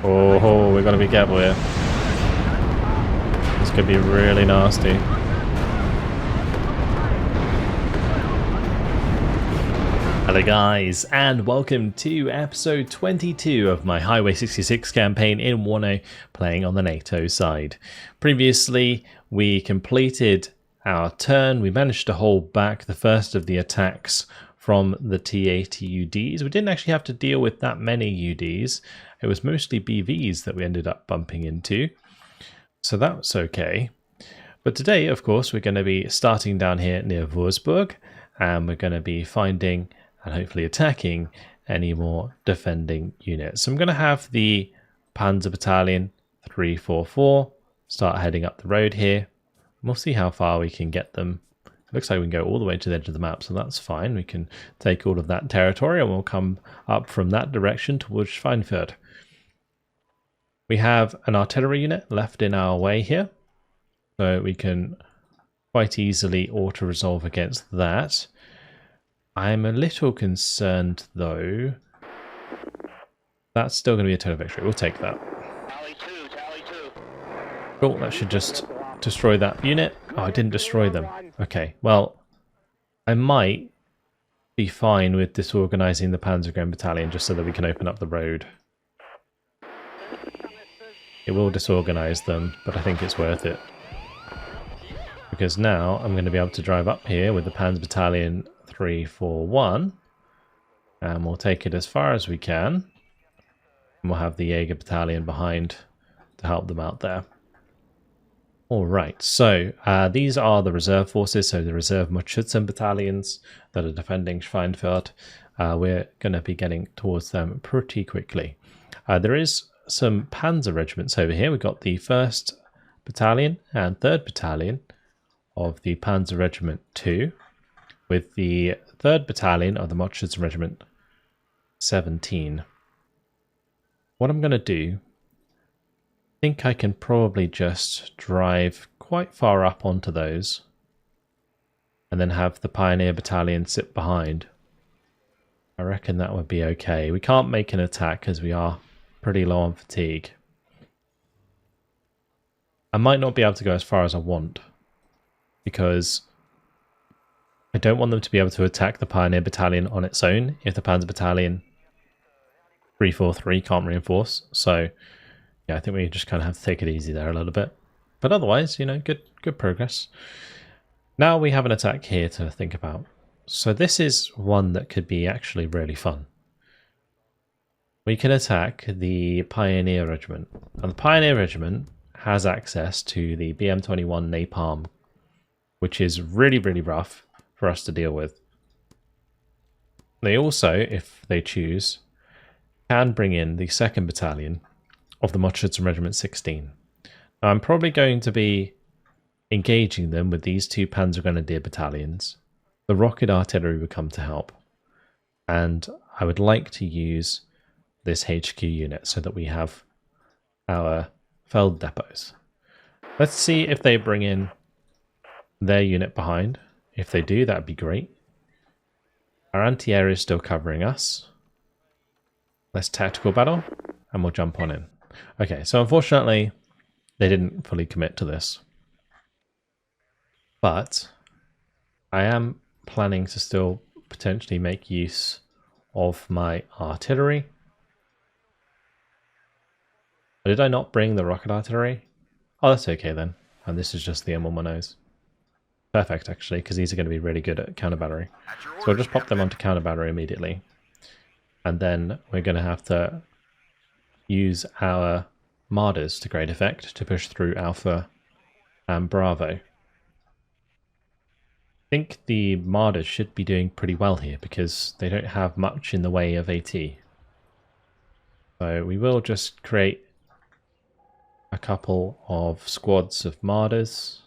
Oh, we've got to be careful here. This could be really nasty. Hello guys, and welcome to episode 22 of my Highway 66 campaign in WARNO, playing on the NATO side. Previously, we completed our turn. We managed to hold back the first of the attacks from the T-80 UDs. We didn't actually have to deal with that many UDs. It was mostly BVs that we ended up bumping into. So that was okay. But today, of course, we're going to be starting down here near Würzburg, and we're going to be finding and hopefully attacking any more defending units. So I'm going to have the Panzer Battalion 344 start heading up the road here. We'll see how far we can get them. It looks like we can go all the way to the edge of the map, so that's fine. We can take all of that territory and we'll come up from that direction towards Schweinfurt. We have an artillery unit left in our way here, so we can quite easily auto-resolve against that. I'm a little concerned, though. That's still going to be a total victory. We'll take that. Cool, that should just destroy that unit. Oh, I didn't destroy them. Okay, well, I might be fine with disorganizing the Panzergrenadier Battalion just so that we can open up the road. It will disorganize them, but I think it's worth it. Because now I'm going to be able to drive up here with the Panzer Battalion 341, and we'll take it as far as we can. And we'll have the Jaeger Battalion behind to help them out there. Alright, so these are the reserve forces, so the reserve Mutschützen battalions that are defending Schweinfurt. We're going to be getting towards them pretty quickly. There is some panzer regiments over here. We've got the 1st Battalion and 3rd Battalion of the Panzer Regiment 2, with the 3rd Battalion of the Mutschützen Regiment 17. What I'm going to do, I think I can probably just drive quite far up onto those and then have the Pioneer Battalion sit behind. I reckon that would be okay. We can't make an attack as we are pretty low on fatigue. I might not be able to go as far as I want because I don't want them to be able to attack the Pioneer Battalion on its own if the Panzer Battalion 343 can't reinforce. So yeah, I think we just kind of have to take it easy there a little bit. But otherwise, you know, good progress. Now we have an attack here to think about. So this is one that could be actually really fun. We can attack the Pioneer Regiment. And the Pioneer Regiment has access to the BM-21 Napalm, which is really, really rough for us to deal with. They also, if they choose, can bring in the 2nd Battalion of the Mutschützen Regiment 16. Now, I'm probably going to be engaging them with these 2 Panzergrenadier battalions. The rocket artillery would come to help. And I would like to use this HQ unit so that we have our Feld depots. Let's see if they bring in their unit behind. If they do, that'd be great. Our anti-air is still covering us. Let's tactical battle and we'll jump on in. Okay, so unfortunately they didn't fully commit to this. But I am planning to still potentially make use of my artillery. Did I not bring the rocket artillery? Oh, that's okay then. And this is just the M110s. Perfect, actually, because these are going to be really good at counter battery. So I'll just pop them onto counter battery immediately. And then we're going to have to use our Marders to great effect to push through Alpha and Bravo. I think the Marders should be doing pretty well here because they don't have much in the way of AT. So we will just create a couple of squads of Marders.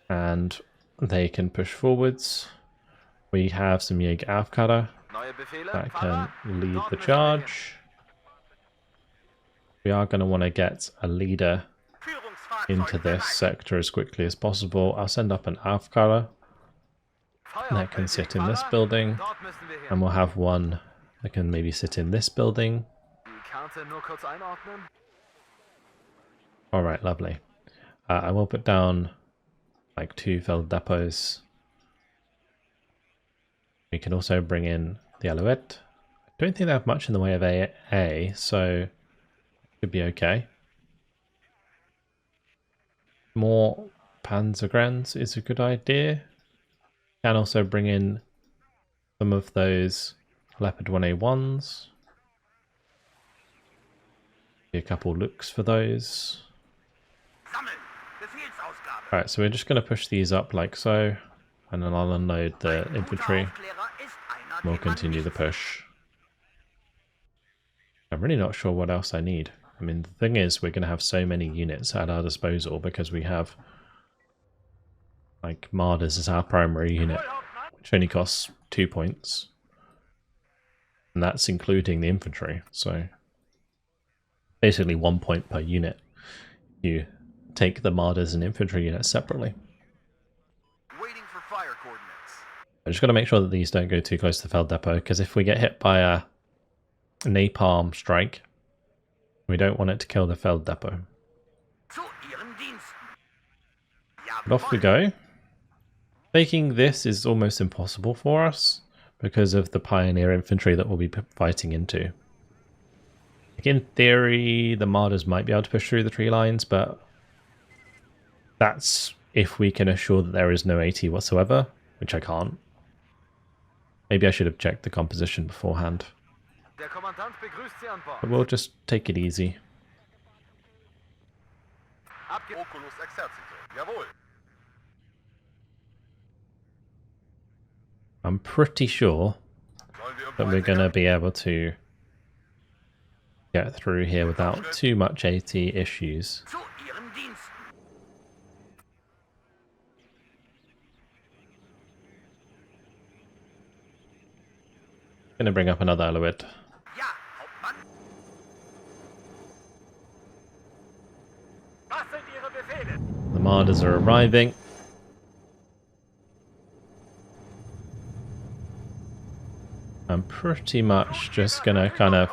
And they can push forwards. We have some Jäger Aufkader that can lead the charge. We are going to want to get a leader into this sector as quickly as possible. I'll send up an Aufkader that can sit in this building, and we'll have one They can maybe sit in this building. Alright, lovely. I will put down like 2 filled depots. We can also bring in the Alouette. I don't think they have much in the way of AA, so it should be okay. More Panzergrenz is a good idea. Can also bring in some of those Leopard 1A1s. A couple looks for those. Alright, so we're just going to push these up like so, and then I'll unload the infantry. We'll continue the push. I'm really not sure what else I need. I mean, the thing is, we're going to have so many units at our disposal because we have like Martyrs as our primary unit, which only costs 2 points. And that's including the infantry, so basically 1 point per unit. You take the Martyrs and infantry units separately. Waiting for fire coordinates. I just got to make sure that these don't go too close to the Feld Depot, because if we get hit by a napalm strike, we don't want it to kill the Feld Depot. But off we go. Taking this is almost impossible for us because of the Pioneer infantry that we'll be fighting into. In theory, the Martyrs might be able to push through the tree lines, but that's if we can assure that there is no AT whatsoever, which I can't. Maybe I should have checked the composition beforehand. But we'll just take it easy. I'm pretty sure that we're going to be able to get through here without too much AT issues. Going to bring up another Alouette. The Martyrs are arriving. I'm pretty much just going to kind of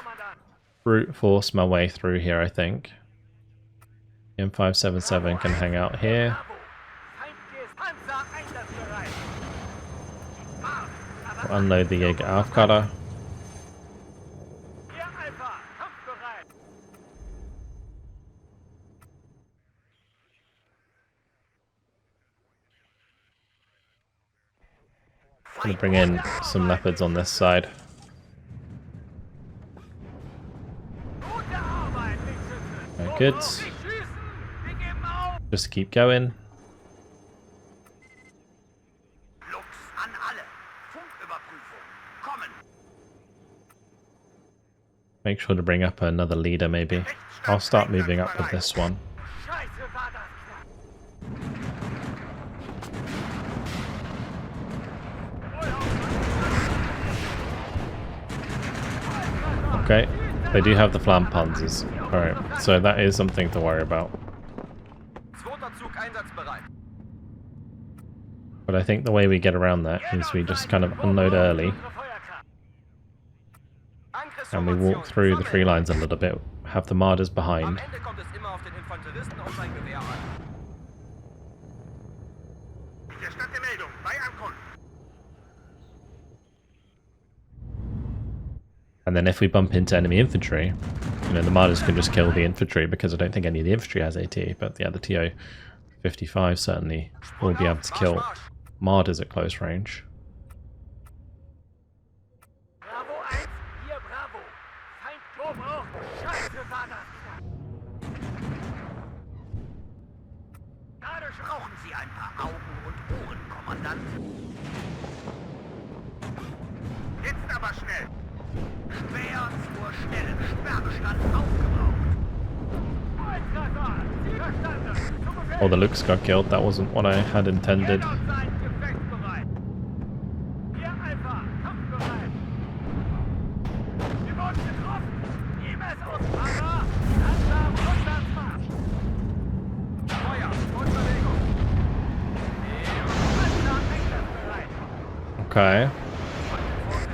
brute force my way through here, I think. M577 can hang out here. We'll unload the Jäger Aufkadder. Gonna bring in some leopards on this side. Very good. Just keep going. Make sure to bring up another leader maybe. I'll start moving up with this one. Okay, they do have the Flampanzers. Alright, so that is something to worry about. But I think the way we get around that is we just kind of unload early. And we walk through the tree lines a little bit, have the Martyrs behind. And then if we bump into enemy infantry, you know, the Martyrs can just kill the infantry, because I don't think any of the infantry has AT, but yeah, the TO-55 certainly will be able to kill Martyrs at close range. Oh, the Lux got killed. That wasn't what I had intended. Okay.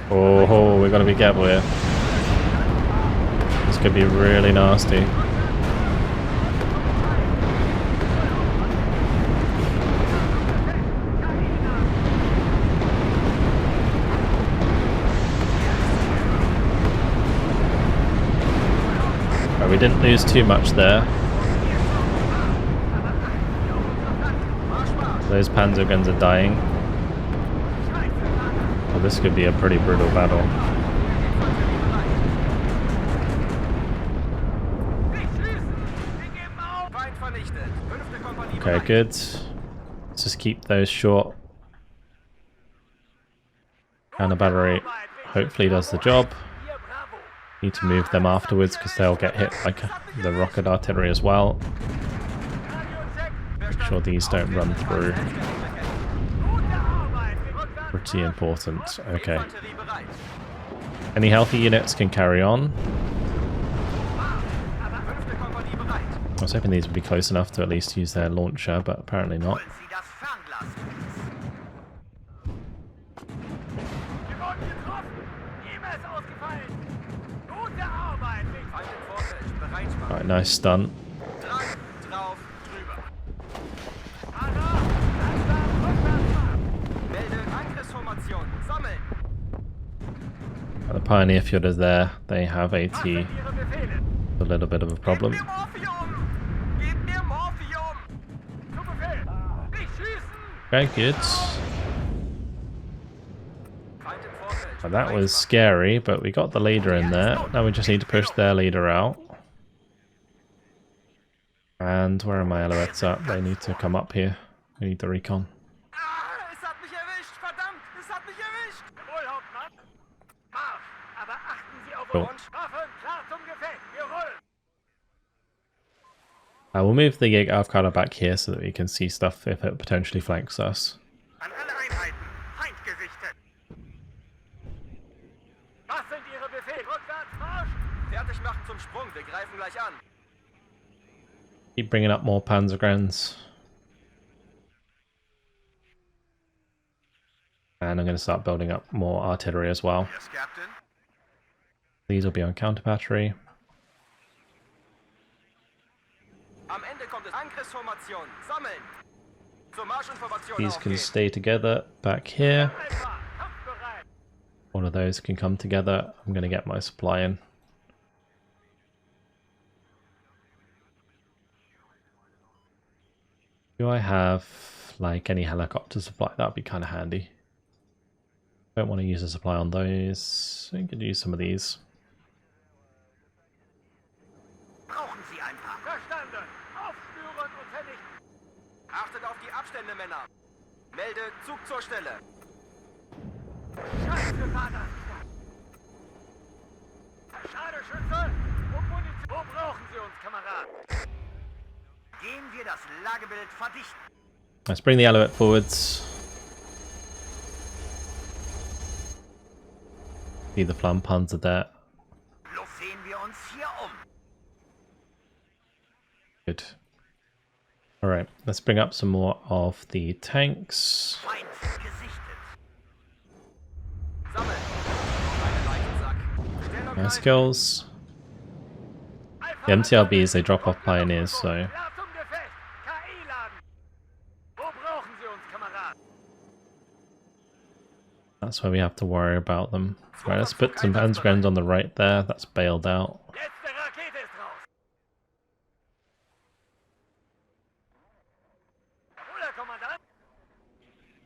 Oh, we gotta be careful here. This could be really nasty. Right, we didn't lose too much there. Those panzer guns are dying. Well, this could be a pretty brutal battle. Okay, good. Let's just keep those short. And the battery hopefully does the job. Need to move them afterwards because they'll get hit by the rocket artillery as well. Make sure these don't run through. Pretty important. Okay. Any healthy units can carry on. I was hoping these would be close enough to at least use their launcher, but apparently not. Alright, nice stun. The Pioneer fielders there, they have AT. A little bit of a problem. Okay, good. Well, that was scary, but we got the leader in there. Now we just need to push their leader out. And where are my alouettes at? They need to come up here. We need the recon. Cool. We'll move the Avkada back here so that we can see stuff if it potentially flanks us. Keep bringing up more Panzergrens. And I'm going to start building up more artillery as well. Yes, Captain. These will be on counter battery. These can stay together back here. All of those can come together. I'm going to get my supply in. Do I have like any helicopter supply? That would be kind of handy. Don't want to use a supply on those. I could use some of these. Achtet auf die Abstände, Männer. Melde Zug zur Stelle. Schade, Schütze. Wo brauchen Sie uns, Kamerad? Gehen wir das Lagebild verdichten. Let's bring the Alouette forwards. See the Flammenpanzer there. Sehen wir uns hier um. Good. Alright, let's bring up some more of the tanks. Nice kills. The MTRBs, they drop off pioneers, so that's why we have to worry about them. Right, let's put some Panzergrens on the right there. That's bailed out.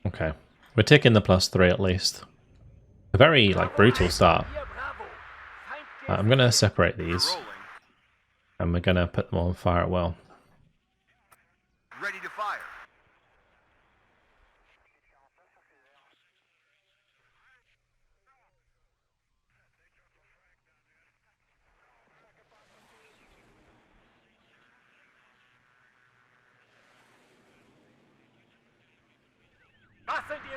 Okay, we're taking the +3 at least. A very like brutal start. I'm gonna separate these, and we're gonna put them on fire at will. Ready to fire.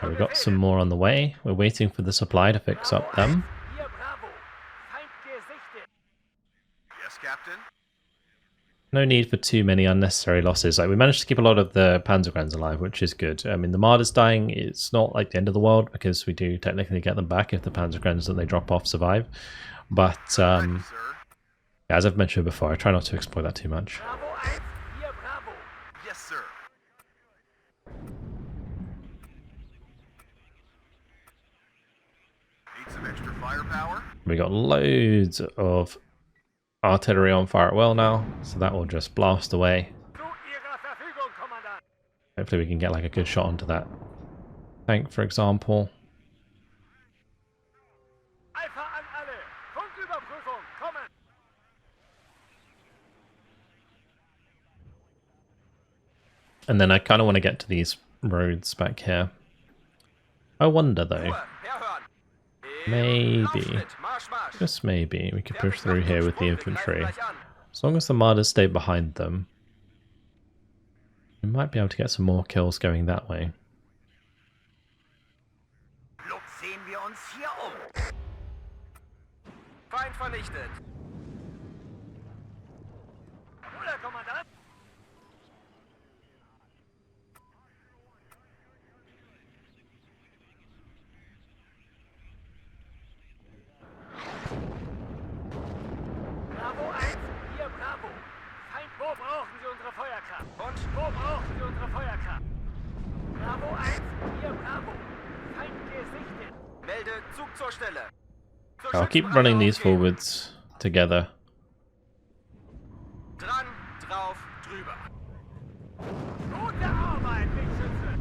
We've got some more on the way. We're waiting for the supply to fix up them. Yes, Captain. no need for too many unnecessary losses. Like, we managed to keep a lot of the Panzergrenadiers alive, which is good. I mean, the Marder's dying, it's not like the end of the world, because we do technically get them back if the Panzergrenadiers that they drop off survive. But, as I've mentioned before, I try not to exploit that too much. Bravo 1, hier Bravo. Yes, sir. Need some extra firepower? We got loads of artillery on fire at will now, so that will just blast away. Zu Ihrer Verfügung, Kommandant. Hopefully we can get like a good shot onto that tank, for example. Alpha an alle. Funküberprüfung, kommen. And then I kind of want to get to these roads back here. I wonder though, Ruhe, herhören. maybe, Laufschritt, Marsch, Marsch. just maybe, we could push through here with the infantry. Gleich an. As long as the Martyrs stay behind them, we might be able to get some more kills going that way. Sehen wir uns hier Feind vernichtet. Bruder, Kommandant. Bravo 1, hier Bravo. Feind, wo brauchen Sie unsere Feuerkraft? Und wo brauchen Sie unsere Feuerkraft? Bravo 1, hier Bravo. Feind gesichtet. Melde Zug zur Stelle. Zur I'll keep Schützenbrücke running these aufgehen. forwards together. Dran, drauf, drüber. Gute Arbeit, Wegschütze.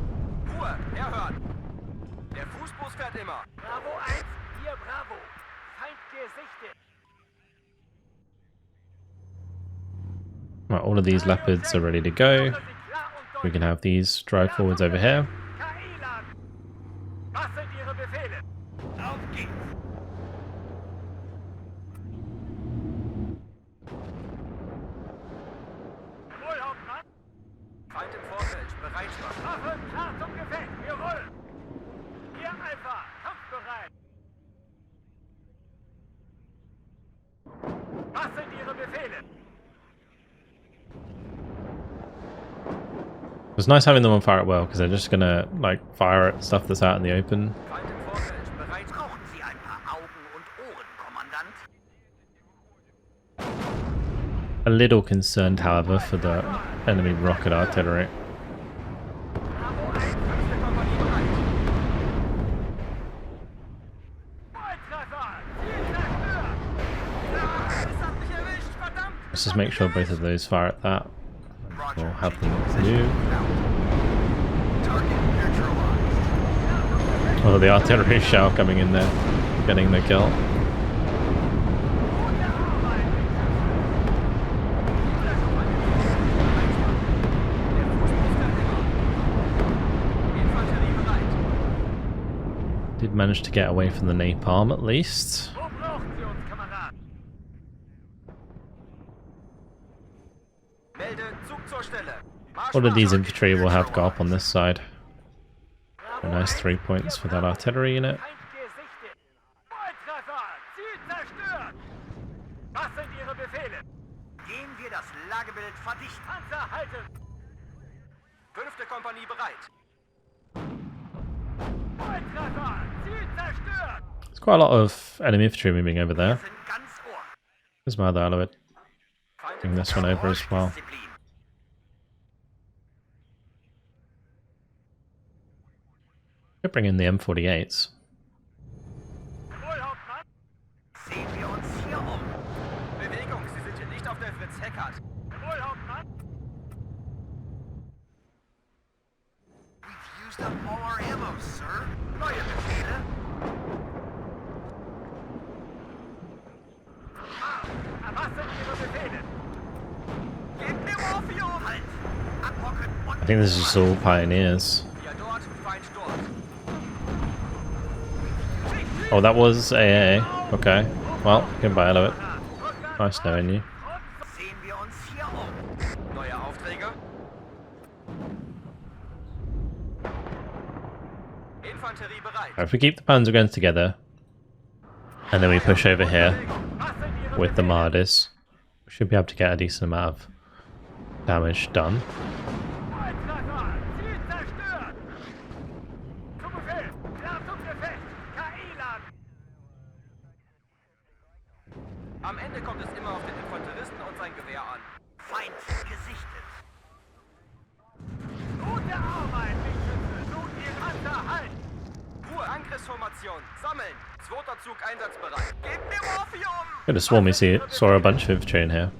Ruhe, herhören. Der Fußbus fährt immer. Bravo 1, hier Bravo. Feind gesichtet. Right, all of these leopards are ready to go. We can have these drive forwards over here. KI-Laden. Was sind Ihre Befehle? Auf geht's. Jawohl, Hauptmann. Feind im Vorfeld, Bereitschaft. Waffe klar zum Gefecht, wir rollen. Hier Alpha, kampfbereit. Was sind Ihre Befehle? It's nice having them on fire at will, because they're just gonna like fire at stuff that's out in the open. Feind im Vorfeld, bereit. Brauchen Sie ein paar Augen und Ohren, Kommandant? A little concerned, however, for the enemy rocket artillery. Bravo 1, 5. Kompanie bereit. Volltreffer! Ziel zerstört! Es hat mich erwischt, verdammt! Let's just make sure both of those fire at that. We'll have them move. Target neutralized. Oh, the artillery shell coming in there, getting the kill. Gute Arbeit! Der Fußbus fährt immer. Infanterie bereit. Did manage to get away from the napalm at least. Wo brauchen Sie uns, Kameraden? Melde Zug zur Stelle. Marsch, All of these Marsch. infantry will have go up on this side. A nice 3 points for that artillery unit. Feind gesichtet. Volltreffer! Ziel zerstört! Was sind Ihre Befehle? Gehen wir das Lagebild verdichten. Panzer halten! 5. Kompanie bereit. Volltreffer! Ziel zerstört! There's quite a lot of enemy infantry moving over there. Wir sind ganz Ohr. There's my other Alouette. Feind Bring this one over as well. Disziplin. Could bring in the M48s. Jawohl, Hauptmann. Sehen wir uns hier Bewegung, Sie sind hier nicht auf der Fritz Heckert. Jawohl, Hauptmann. We've used up all our ammo, sir. Neue Befehle. Was sind Ihre Befehle? Gebt mir Morphium! Halt! Abhocken und... I think this is all pioneers. Wir dort, Feind dort. Oh, that was AA. Okay. Well, goodbye, Alouette. Nice knowing you. Sehen wir uns hier Neue Aufträge? Infanterie bereit. If we keep the Panzerguns together, and then we push over here with the Mardis, we should be able to get a decent amount of damage done. Volltreffer! Ziel zerstört! Zu Befehl! Ladungseffekt! KI laden! Am Ende kommt es immer auf den Infanteristen und sein Gewehr an. Feind gesichtet. Gute Arbeit, Lichtschütze! Nun ihr Panzer halt! Ruhe! Angriffsformation! Sammeln! Zweiter Zug einsatzbereit. Gebt mir Morphium! Could have sworn we saw a bunch of infantry in here.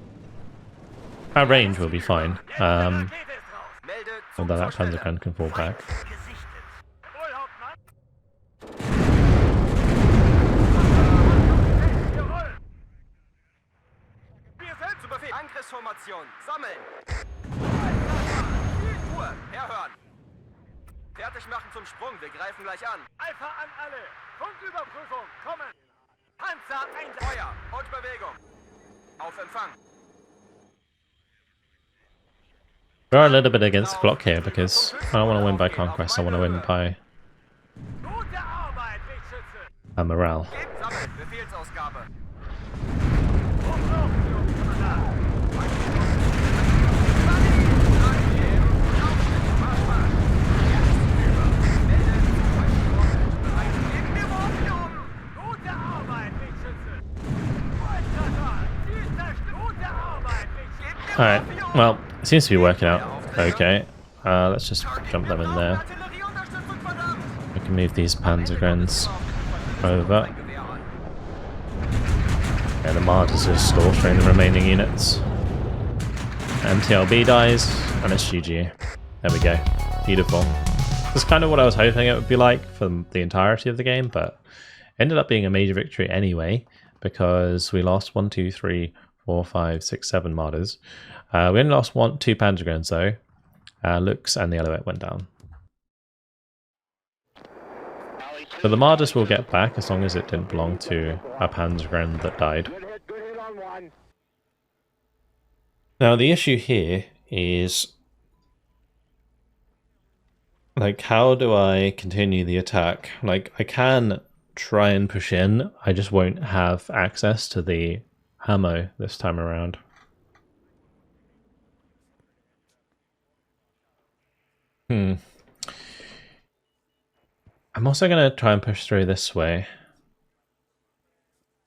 Our range will be fine. Melde Although that Panzergrenze can fall back. gesichtet. Jawohl, Hauptmann! Jawohl! Wir sind zu Befehl! Angriffsformation! Sammeln! Ruhe! Herhören! Fertig machen zum Sprung, wir greifen gleich an. Alpha an alle! Funküberprüfung, kommen! Panzer, Einsatz! Feuer und Bewegung! Auf Empfang! We are a little bit against the clock here because I don't want to win by conquest, I want to win by Gute Arbeit, Lichtschütze! morale. Gebt Sammeln, Befehlsausgabe! Gute Arbeit, Lichtschütze! Volltreffer! Ziel zerstört! Gute Arbeit, Lichtschütze! Alright, well, it seems to be working out okay. Let's just jump them in there. Artillerieunterstützung, verdammt! We can move these Panzergrenze over. Yeah, the Martyrs are slaughtering the remaining units. MTLB dies, and it's GG. There we go. Beautiful. That's kind of what I was hoping it would be like for the entirety of the game, but ended up being a major victory anyway, because we lost 1, 2, 3, 4, 5, 6, 7 Martyrs. We only lost 2 Panzergrenze though. Lux and the Alouette went down. So the Martyrs will get back as long as it didn't belong to a Panzergrenze that died. Good hit on one. Now the issue here is, like, how do I continue the attack? Like, I can try and push in, I just won't have access to the ammo this time around. I'm also going to try and push through this way.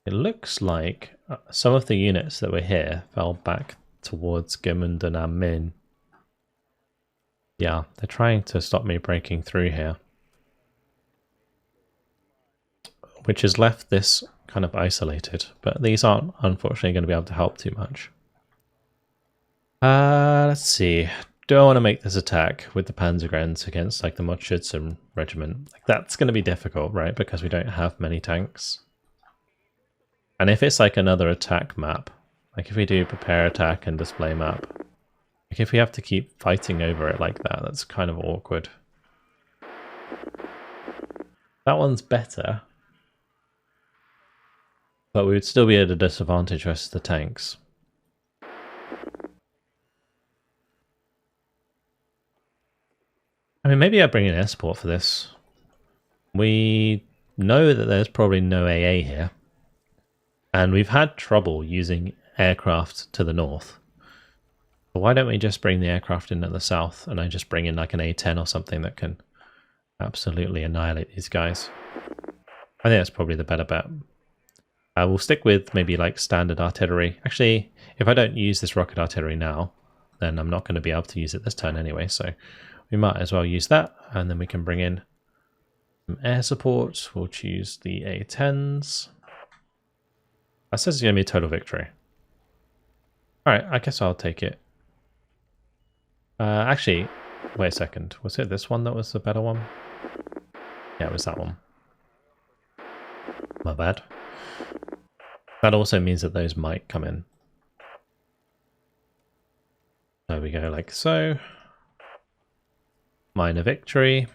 It looks like some of the units that were here fell back towards Gimund and Amin. Yeah, they're trying to stop me breaking through here. Which has left this kind of isolated, but these aren't unfortunately going to be able to help too much. Let's see. Do I want to make this attack with the Panzergrenze against like the Mutschützen regiment? Like, that's going to be difficult, right? Because we don't have many tanks. And if it's like another attack map, like if we do prepare attack and display map, like if we have to keep fighting over it like that, that's kind of awkward. That one's better, but we would still be at a disadvantage versus the tanks. I mean, maybe I bring in air support for this. We know that there's probably no AA here. And we've had trouble using aircraft to the north. But why don't we just bring the aircraft in at the south and I just bring in like an A-10 or something that can absolutely annihilate these guys? I think that's probably the better bet. We'll stick with maybe like standard artillery. Actually, if I don't use this rocket artillery now, then I'm not going to be able to use it this turn anyway. So we might as well use that, and then we can bring in some air support. We'll choose the A-10s. That says it's going to be a total victory. Alright, I guess I'll take it. Actually, wait a second. Was it this one that was the better one? Yeah, it was that one. My bad. That also means that those might come in. There we go, like so. Minor victory.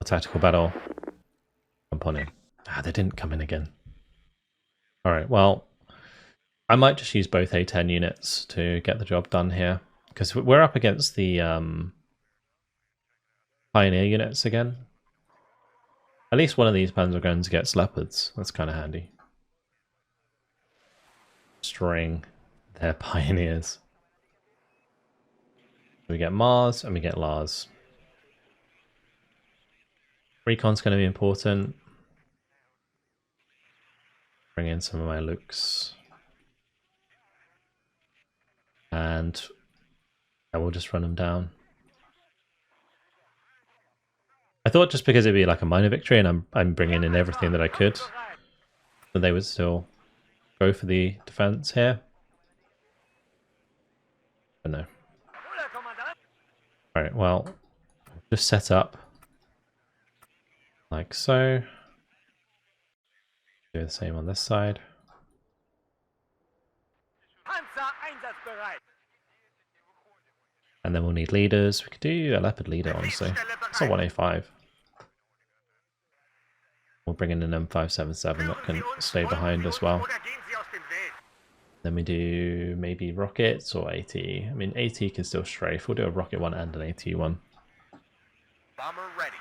A tactical battle. Jump on in. Ah, they didn't come in again. Alright, well, I might just use both A-10 units to get the job done here. Because we're up against the Pioneer units again. At least one of these Panzergrenze gets Leopards. That's kind of handy. String their Pioneers. We get Mars and we get Lars. Recon's going to be important. Bring in some of my looks. And I will just run them down. I thought just because it'd be like a minor victory and I'm bringing in everything that I could, that they would still go for the defense here. But no. Alright, well, just set up like so. Do the same on this side. And then we'll need leaders. We could do a leopard leader, honestly. It's a 1A5. We'll bring in an M577 that can stay behind as well. Then we do maybe rockets or AT. I mean, AT can still strafe. We'll do a rocket one and an AT one. Bomber ready.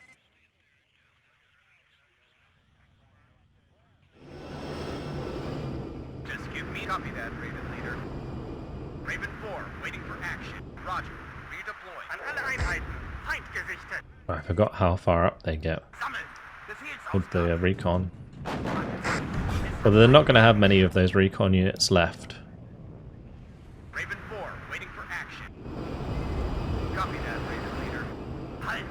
Just give me copy that, Raven leader. Raven 4, waiting for action. Roger. Redeploy. An alle Einheiten. Feind gesichtet. I forgot how far up they get with the recon. But they're not going to have many of those recon units left. Raven 4, waiting for action. Copy that, Raven leader. Halt!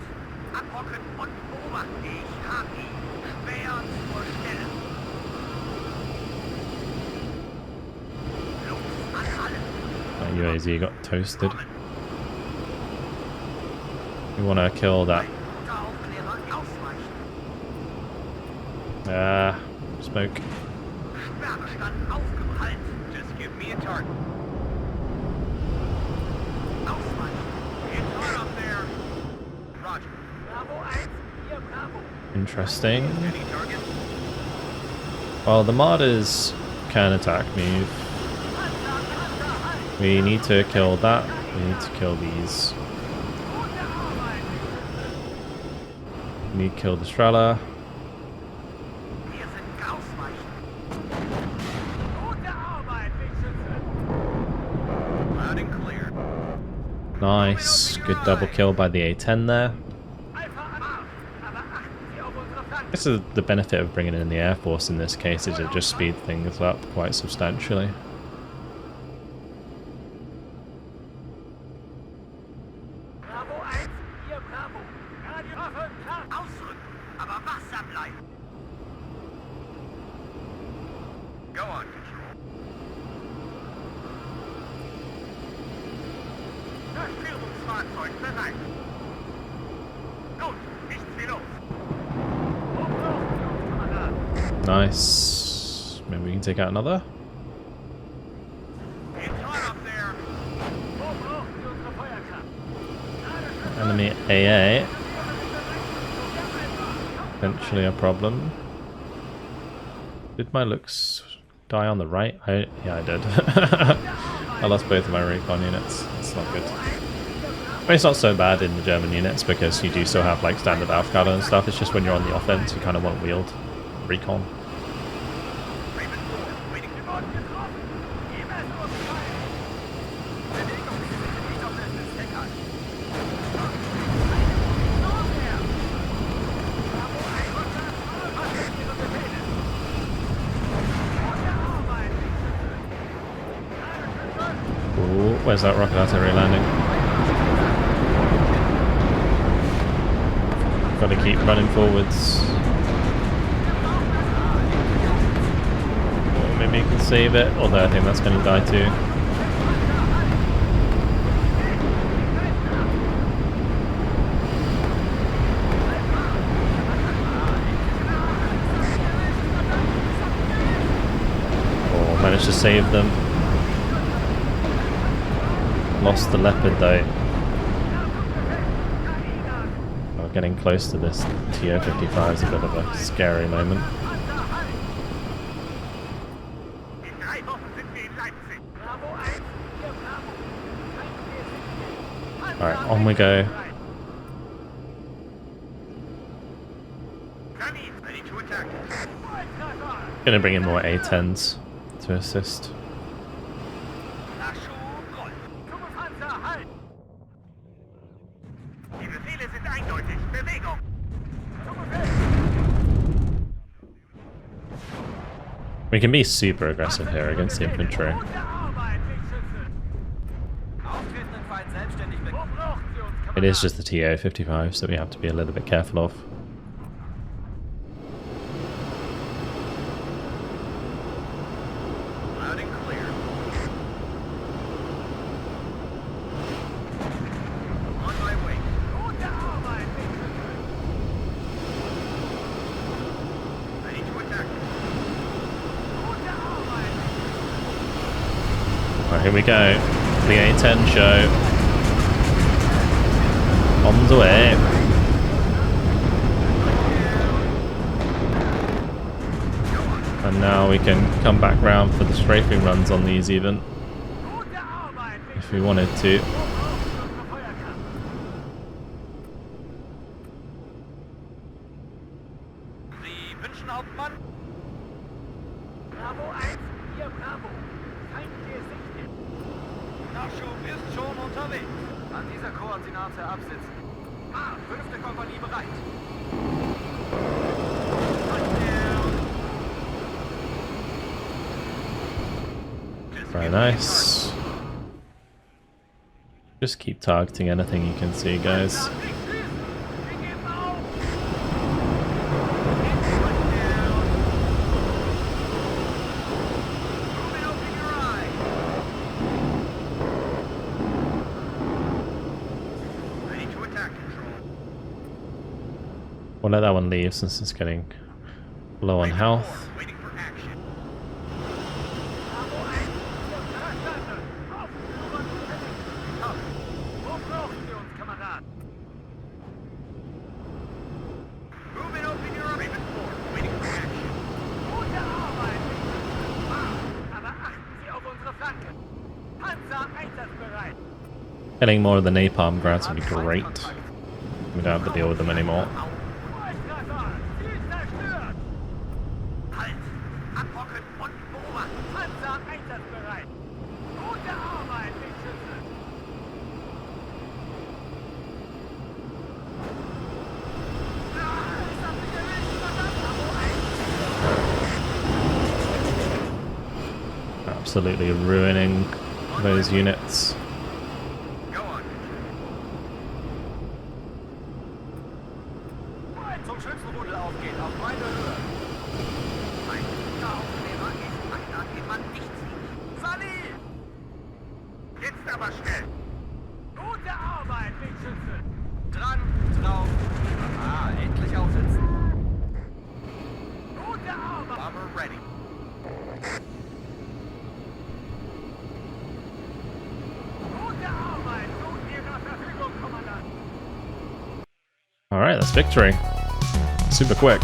Abhocken und beobachten. Ich hab ihn. Schwer zur Stelle. That UAZ got toasted. We want to kill that. Smoke. Just give me a target. Interesting. Well, the Martyrs can attack me. We need to kill that. We need to kill these. We need to kill the Strela. Nice. Good double kill by the A-10 there. This is the benefit of bringing in the Air Force in this case, is it just speeds things up quite substantially. Go on, Control. Führungsfahrzeug bereit. Gut, nichts wie los. Nice. Maybe we can take out another. Enemy AA. Potentially a problem. Did my looks die on the right? Yeah, I did. I lost both of my recon units. It's not good. I mean, it's not so bad in the German units because you do still have like standard Aufgabe and stuff. It's just when you're on the offense, you kind of want wheeled recon. Ooh, where's that rocket artillery landing? Got to keep running forwards. Or maybe you can save it, although I think that's going to die too. Oh, managed to save them. Lost the Leopard though. Oh, getting close to this TO-55 is a bit of a scary moment. Alright, on we go. Gonna bring in more A-10s to assist. We can be super aggressive here against the infantry. Gute Arbeit, Wegschütze. Auftretenden Feind selbstständig weg. Wo brauchen Sie uns, It is Kamerad? just the TO-55, so we have to be a little bit careful of. Loud and clear. On my way. Gute Arbeit, Wegschütze. Ready to attack. Gute Arbeit. Alright, here we go. The A10 show. On the way. And now we can come back round for the strafing runs on these even, Gute Arbeit, if we wanted to. Wo brauchen Sie unsere Feuerkraft? Sie wünschen, Hauptmann? Bravo 1, hier Bravo. Feind gesichtet. Nachschub ist schon unterwegs. An dieser Koordinate absitzen. Ah, 5. Kompanie bereit. Very nice. Just keep targeting anything you can see, guys. We'll let that one leave since it's getting low on health. Getting more of the napalm grants would be great. We don't have to deal with them anymore. Absolutely ruining those units. Zum Schützenrudel aufgehen, auf meine Höhe. Ein guter Aufnehmer ist einer, den man nicht sieht. Sally! Jetzt aber schnell. Gute Arbeit, Wegschütze. Dran, drauf. Ah, endlich aufsitzen. Gute Arbeit. Bomber ready. Gute Arbeit, zu Ihrer Verfügung, Kommandant. Alright, that's victory. Super quick.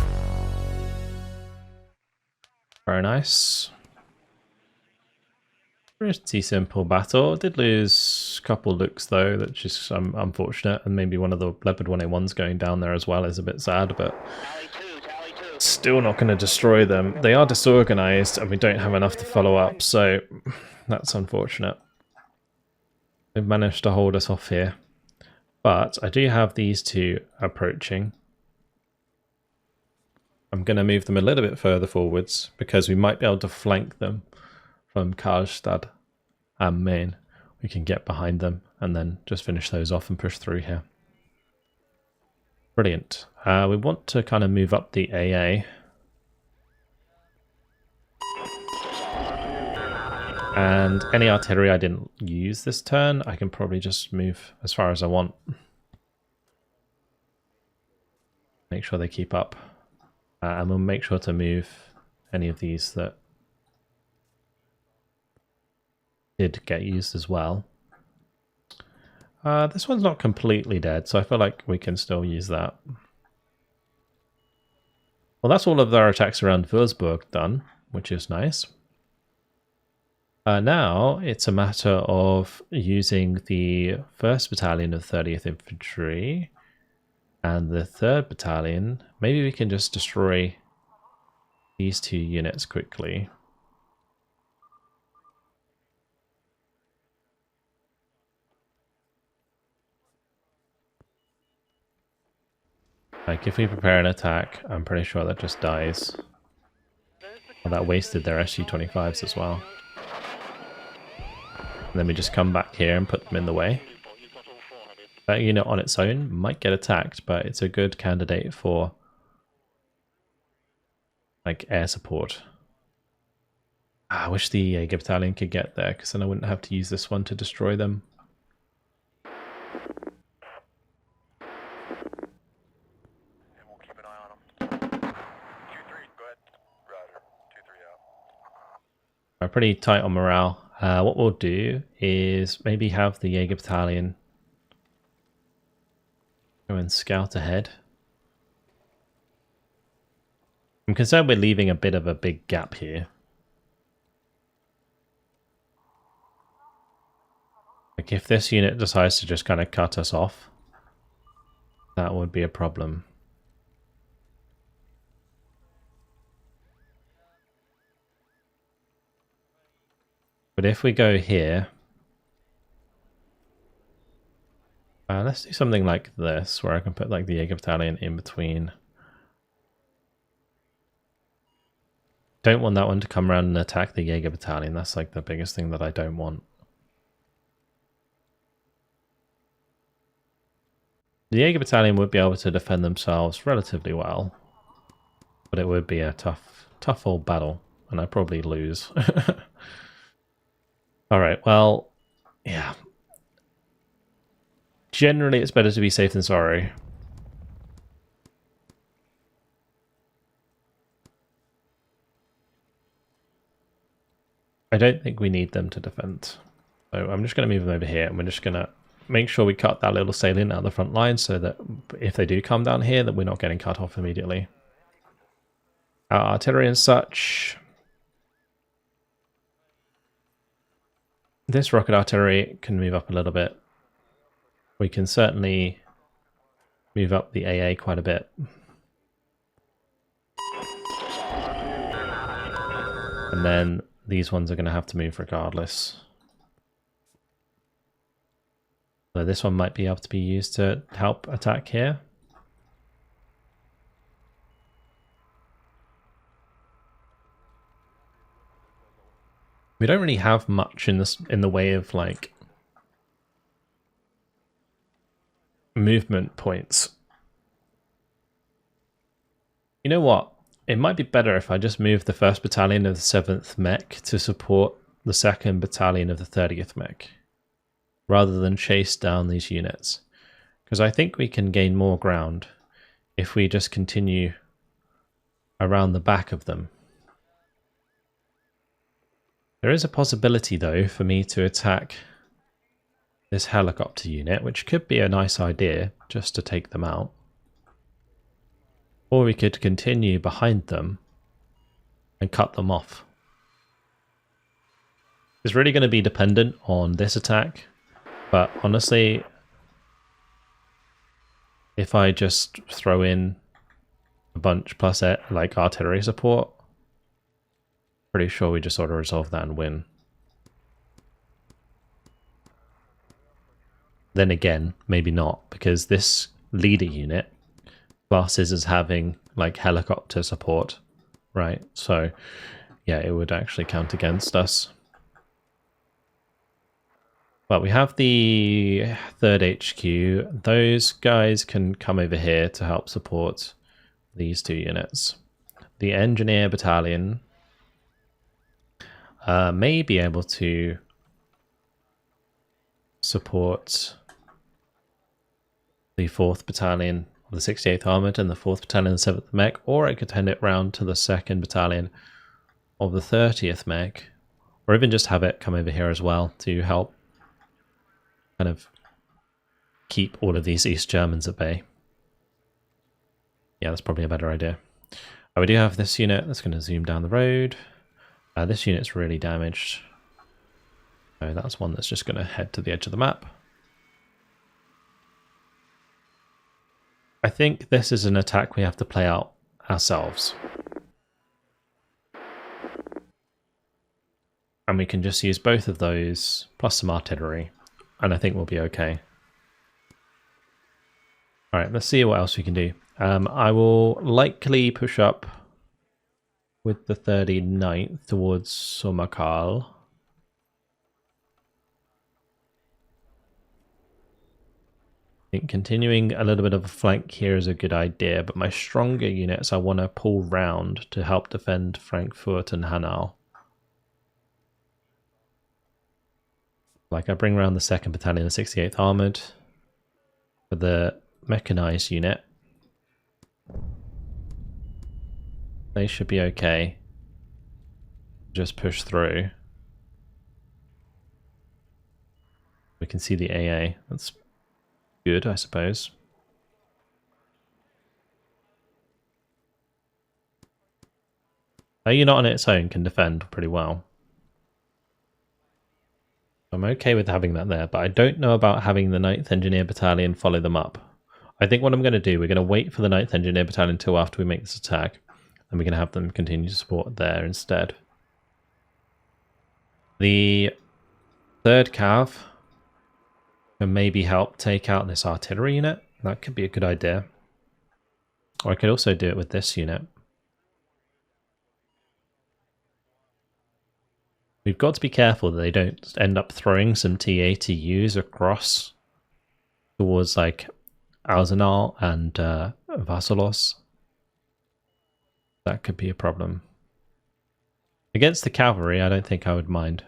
Very nice. Pretty simple battle. Did lose a couple looks though, that's just unfortunate, and maybe one of the Leopard 1A1s going down there as well is a bit sad, but still not going to destroy them. They are disorganized and we don't have enough to follow up, so that's unfortunate. They've managed to hold us off here. But I do have these two approaching. I'm going to move them a little bit further forwards because we might be able to flank them from Karlstad and Main. We can get behind them and then just finish those off and push through here. Brilliant. We want to kind of move up the AA. And any artillery I didn't use this turn, I can probably just move as far as I want. Make sure they keep up. And we'll make sure to move any of these that did get used as well. This one's not completely dead, so I feel like we can still use that. Well, that's all of their attacks around Würzburg done, which is nice. Now it's a matter of using the 1st Battalion of 30th Infantry and the 3rd Battalion. Maybe we can just destroy these two units quickly. Like if we prepare an attack, I'm pretty sure that just dies. Well, that wasted their SU-25s as well. And then we just come back here and put them in the way. That unit on its own might get attacked, but it's a good candidate for like air support. I wish the Jaeger battalion could get there, because then I wouldn't have to use this one to destroy them. We'll keep an eye on them. 2-3, go ahead. Roger. 2-3 out. We're pretty tight on morale. What we'll do is maybe have the Jaeger battalion go and scout ahead. I'm concerned we're leaving a bit of a big gap here. Like if this unit decides to just kind of cut us off, that would be a problem. But if we go here, let's do something like this, where I can put like the Jaeger battalion in between. Don't want that one to come around and attack the Jaeger battalion. That's like the biggest thing that I don't want. The Jaeger battalion would be able to defend themselves relatively well, but it would be a tough old battle, and I'd probably lose. Alright, well, yeah. Generally, it's better to be safe than sorry. I don't think we need them to defend. So I'm just going to move them over here, and we're just going to make sure we cut that little salient out of the front line so that if they do come down here, that we're not getting cut off immediately. Our artillery and such. This rocket artillery can move up a little bit. We can certainly move up the AA quite a bit. And then these ones are going to have to move regardless. So this one might be able to be used to help attack here. We don't really have much in the way of like movement points. You know what? It might be better if I just move the 1st Battalion of the 7th Mech to support the 2nd Battalion of the 30th Mech, rather than chase down these units. Because I think we can gain more ground if we just continue around the back of them. There is a possibility, though, for me to attack this helicopter unit, which could be a nice idea, just to take them out. Or we could continue behind them and cut them off. It's really going to be dependent on this attack, but honestly, if I just throw in a bunch plus like artillery support, pretty sure we just sort of resolve that and win. Then again, maybe not, because this leader unit classes as having like helicopter support, right? So yeah, it would actually count against us. But we have the 3rd HQ. Those guys can come over here to help support these 2 units. The engineer battalion may be able to support the 4th Battalion of the 68th Armoured and the 4th Battalion of the 7th Mech, or I could hand it round to the 2nd Battalion of the 30th Mech, or even just have it come over here as well to help kind of keep all of these East Germans at bay. Yeah, that's probably a better idea. We do have this unit that's going to zoom down the road. This unit's really damaged. So that's one that's just going to head to the edge of the map. I think this is an attack we have to play out ourselves. And we can just use both of those, plus some artillery, and I think we'll be okay. Alright, let's see what else we can do. I will likely push up with the 39th towards Somakal. I think continuing a little bit of a flank here is a good idea, but my stronger units I want to pull round to help defend Frankfurt and Hanau. Like I bring around the 2nd Battalion of 68th Armoured for the mechanized unit. They should be okay. Just push through. We can see the AA. That's good, I suppose. A unit on its own can defend pretty well. I'm okay with having that there, but I don't know about having the 9th Engineer Battalion follow them up. I think what I'm going to do, we're going to wait for the 9th Engineer Battalion until after we make this attack, and we're going to have them continue to support there instead. The 3rd Cav can maybe help take out this artillery unit. That could be a good idea. Or I could also do it with this unit. We've got to be careful that they don't end up throwing some T-80Us across towards like Arsenal and Vasalos. That could be a problem. Against the cavalry, I don't think I would mind.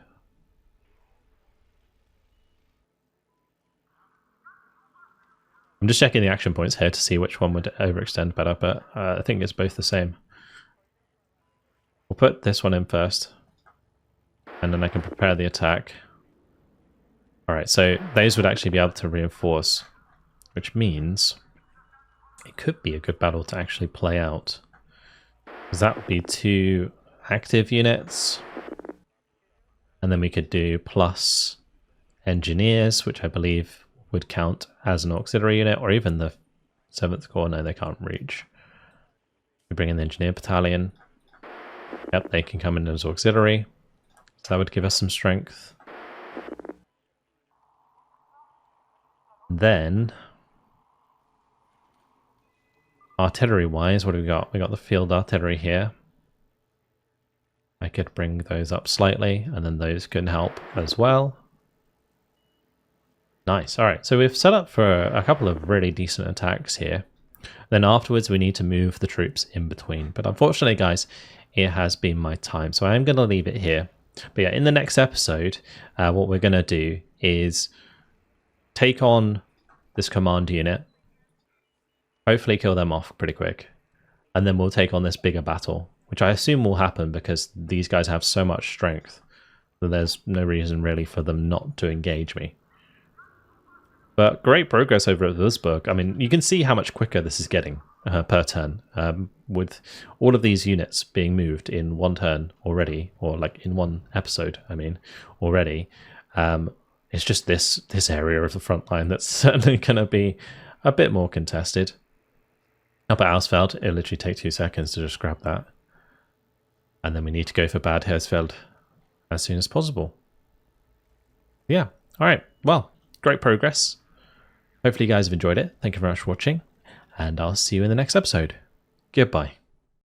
I'm just checking the action points here to see which one would overextend better, but I think it's both the same. We'll put this one in first, and then I can prepare the attack. Alright, so those would actually be able to reinforce, which means it could be a good battle to actually play out. Because that would be 2 active units, and then we could do plus engineers, which I believe would count as an auxiliary unit, or even the 7th Corps. No, they can't reach. We bring in the engineer battalion. Yep, they can come in as auxiliary. So that would give us some strength. Then, artillery-wise, what do we got? We got the field artillery here. I could bring those up slightly, and then those can help as well. Nice. All right, so we've set up for a couple of really decent attacks here. Then afterwards, we need to move the troops in between. But unfortunately, guys, it has been my time, so I am going to leave it here. But yeah, in the next episode, what we're going to do is take on this command unit, hopefully kill them off pretty quick, and then we'll take on this bigger battle, which I assume will happen because these guys have so much strength that there's no reason really for them not to engage me. But great progress over at Würzburg. I mean, you can see how much quicker this is getting per turn, with all of these units being moved in one turn already, or like in one episode, I mean, already. It's just this area of the front line that's certainly going to be a bit more contested. Up at Ausfeld, it'll literally take 2 seconds to just grab that. And then we need to go for Bad Hersfeld as soon as possible. Yeah, alright, well, great progress. Hopefully you guys have enjoyed it. Thank you very much for watching, and I'll see you in the next episode. Goodbye.